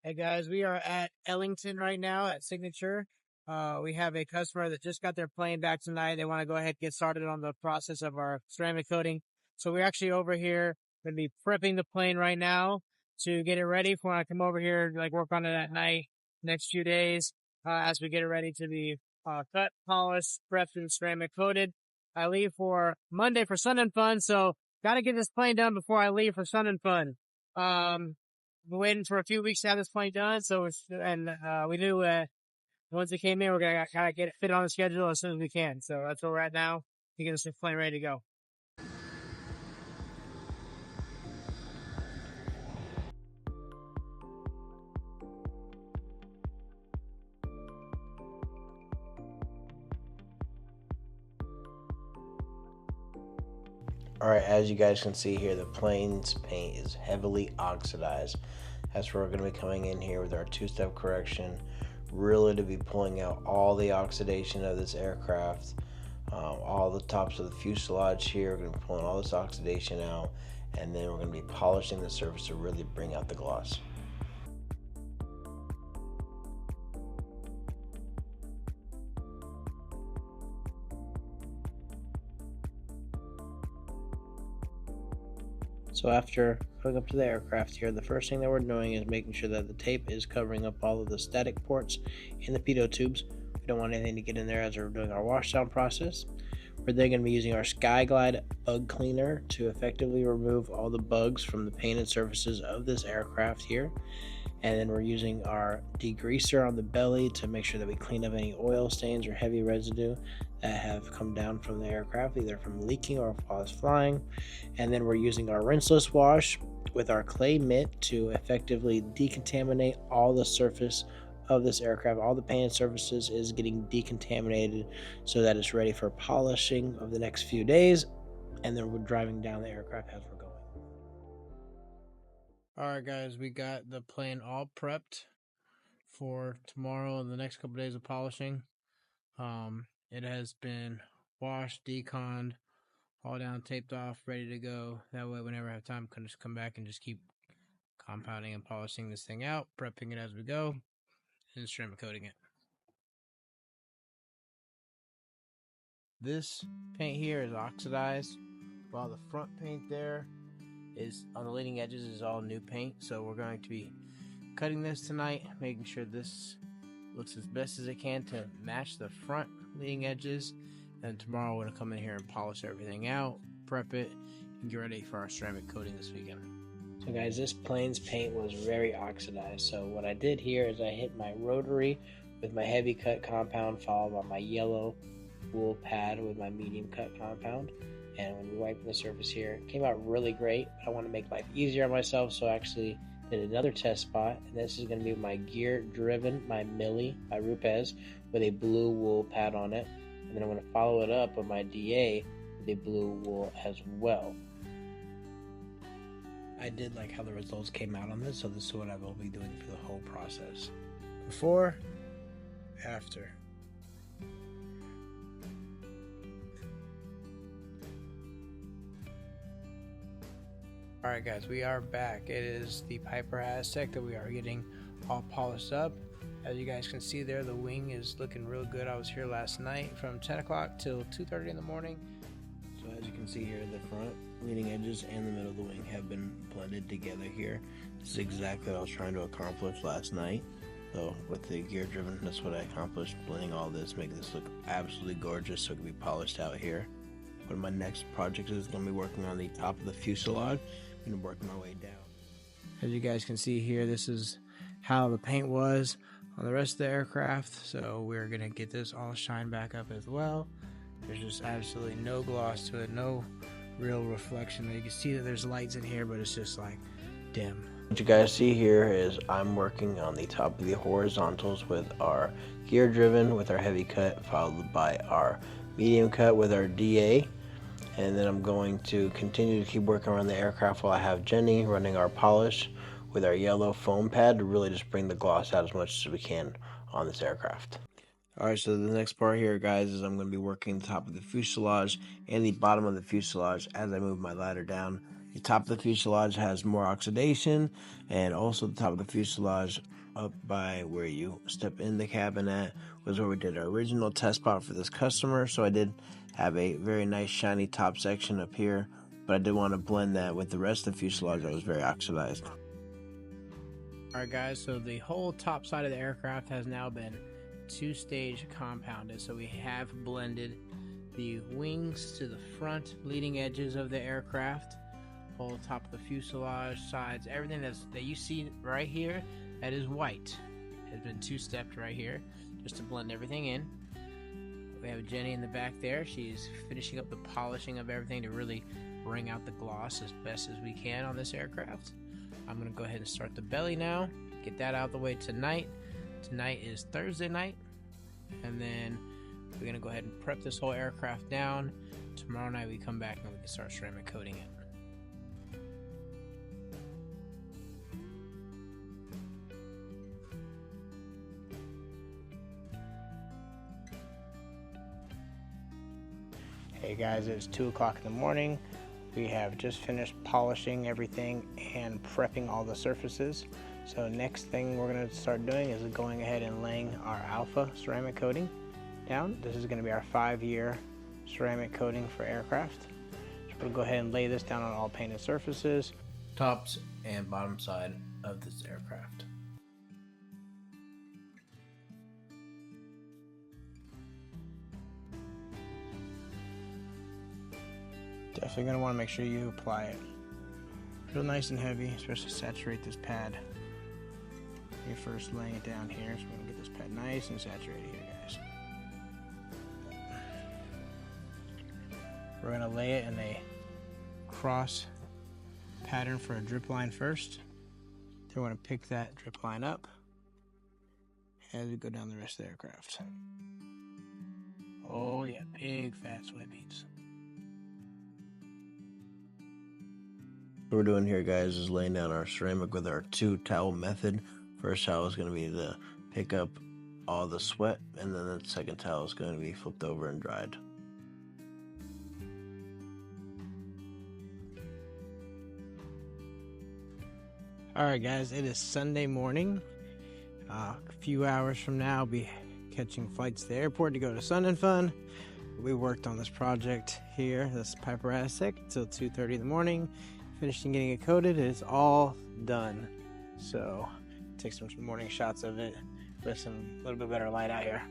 Hey guys, we are at Ellington right now at Signature. We have a customer that just got their plane back tonight. They want to go ahead and get started on the process of our ceramic coating. So we're actually over here going to be prepping the plane right now to get it ready for when I come over here, like work on it at night next few days, as we get it ready to be cut, polished, prepped, and ceramic coated. I leave for Monday for Sun and Fun, so got to get this plane done before I leave for Sun and Fun. Been waiting for a few weeks to have this plane done. So we knew once it came in, we're gonna kind of get it fit on the schedule as soon as we can. So that's where we're at now to get this plane ready to go. Alright, as you guys can see here, the plane's paint is heavily oxidized. That's where we're going to be coming in here with our two-step correction, really to be pulling out all the oxidation of this aircraft, all the tops of the fuselage here. We're going to be pulling all this oxidation out, and then we're going to be polishing the surface to really bring out the gloss. So after hooking up to the aircraft here, the first thing that we're doing is making sure that the tape is covering up all of the static ports in the pitot tubes. We don't want anything to get in there as we're doing our wash down process. We're then going to be using our Skyglide bug cleaner to effectively remove all the bugs from the painted surfaces of this aircraft here. And then we're using our degreaser on the belly to make sure that we clean up any oil stains or heavy residue that have come down from the aircraft, either from leaking or while it's flying. And then we're using our rinseless wash with our clay mitt to effectively decontaminate all the surface of this aircraft. All the painted surfaces is getting decontaminated so that it's ready for polishing of the next few days. And then we're driving down the aircraft as we're going. Alright guys, we got the plane all prepped for tomorrow and the next couple days of polishing. It has been washed, deconned, all down, taped off, ready to go. That way whenever I have time, I can just come back and just keep compounding and polishing this thing out, prepping it as we go, and ceramic coating it. This paint here is oxidized, while the front paint there is on the leading edges is all new paint. So we're going to be cutting this tonight, making sure this looks as best as it can to match the front leading edges. And tomorrow we're going to come in here and polish everything out, prep it, and get ready for our ceramic coating this weekend. So guys, this plane's paint was very oxidized. So what I did here is I hit my rotary with my heavy cut compound, followed by my yellow wool pad with my medium cut compound. And when we wiped the surface here, it came out really great. I want to make life easier on myself, so I actually did another test spot. And this is going to be my gear driven, my Millie by Rupes, with a blue wool pad on it. And then I'm going to follow it up with my DA with a blue wool as well. I did like how the results came out on this, so this is what I will be doing for the whole process. Before, after. Alright guys, we are back. It is the Piper Aztec that we are getting all polished up. As you guys can see there, the wing is looking real good. I was here last night from 10 o'clock till 2:30 in the morning. So as you can see here, the front leading edges and the middle of the wing have been blended together here. This is exactly what I was trying to accomplish last night. So with the gear driven, that's what I accomplished, blending all this, making this look absolutely gorgeous so it can be polished out here. But my next project is going to be working on the top of the fuselage. I'm going to work my way down. As you guys can see here, this is how the paint was on the rest of the aircraft. So we're going to get this all shined back up as well. There's just absolutely no gloss to it, no real reflection. You can see that there's lights in here, but it's just like dim. What you guys see here is I'm working on the top of the horizontals with our gear driven with our heavy cut, followed by our medium cut with our DA. And then I'm going to continue to keep working around the aircraft while I have Jenny running our polish with our yellow foam pad to really just bring the gloss out as much as we can on this aircraft. Alright, so the next part here, guys, is I'm going to be working the top of the fuselage and the bottom of the fuselage as I move my ladder down The top of the fuselage has more oxidation, and also the top of the fuselage up by where you step in the cabin at was where we did our original test spot for this customer. So I did have a very nice shiny top section up here, but I did want to blend that with the rest of the fuselage that was very oxidized. Alright guys, so the whole top side of the aircraft has now been two-stage compounded. So we have blended the wings to the front leading edges of the aircraft, whole top of the fuselage, sides, everything that you see right here that is white has been two-stepped right here just to blend everything in. We have Jenny in the back there. She's finishing up the polishing of everything to really bring out the gloss as best as we can on this aircraft. I'm going to go ahead and start the belly now, get that out of the way tonight. Tonight is Thursday night, and then we're going to go ahead and prep this whole aircraft down. Tomorrow night we come back and we can start ceramic coating it. Hey guys, it's 2 o'clock in the morning. We have just finished polishing everything and prepping all the surfaces. So next thing we're going to start doing is going ahead and laying our Alpha ceramic coating down. This is going to be our 5-year ceramic coating for aircraft. So we'll go ahead and lay this down on all painted surfaces, Tops and bottom side of this aircraft. Definitely going to want to make sure you apply it real nice and heavy, especially saturate this pad. You're first laying it down here, so we're going to get this pad nice and saturated here, guys. We're going to lay it in a cross pattern for a drip line first. Then we're going to pick that drip line up as we go down the rest of the aircraft. Oh yeah, big fat sweat beads. What we're doing here, guys, is laying down our ceramic with our 2-towel method. First towel is going to be to pick up all the sweat, and then the second towel is going to be flipped over and dried. Alright guys, it is Sunday morning. A few hours from now I'll be catching flights to the airport to go to Sun and Fun. We worked on this project here, this Piper Aztec, until 2:30 in the morning. Finished getting it coated. It's all done. So take some morning shots of it with some little bit better light out here.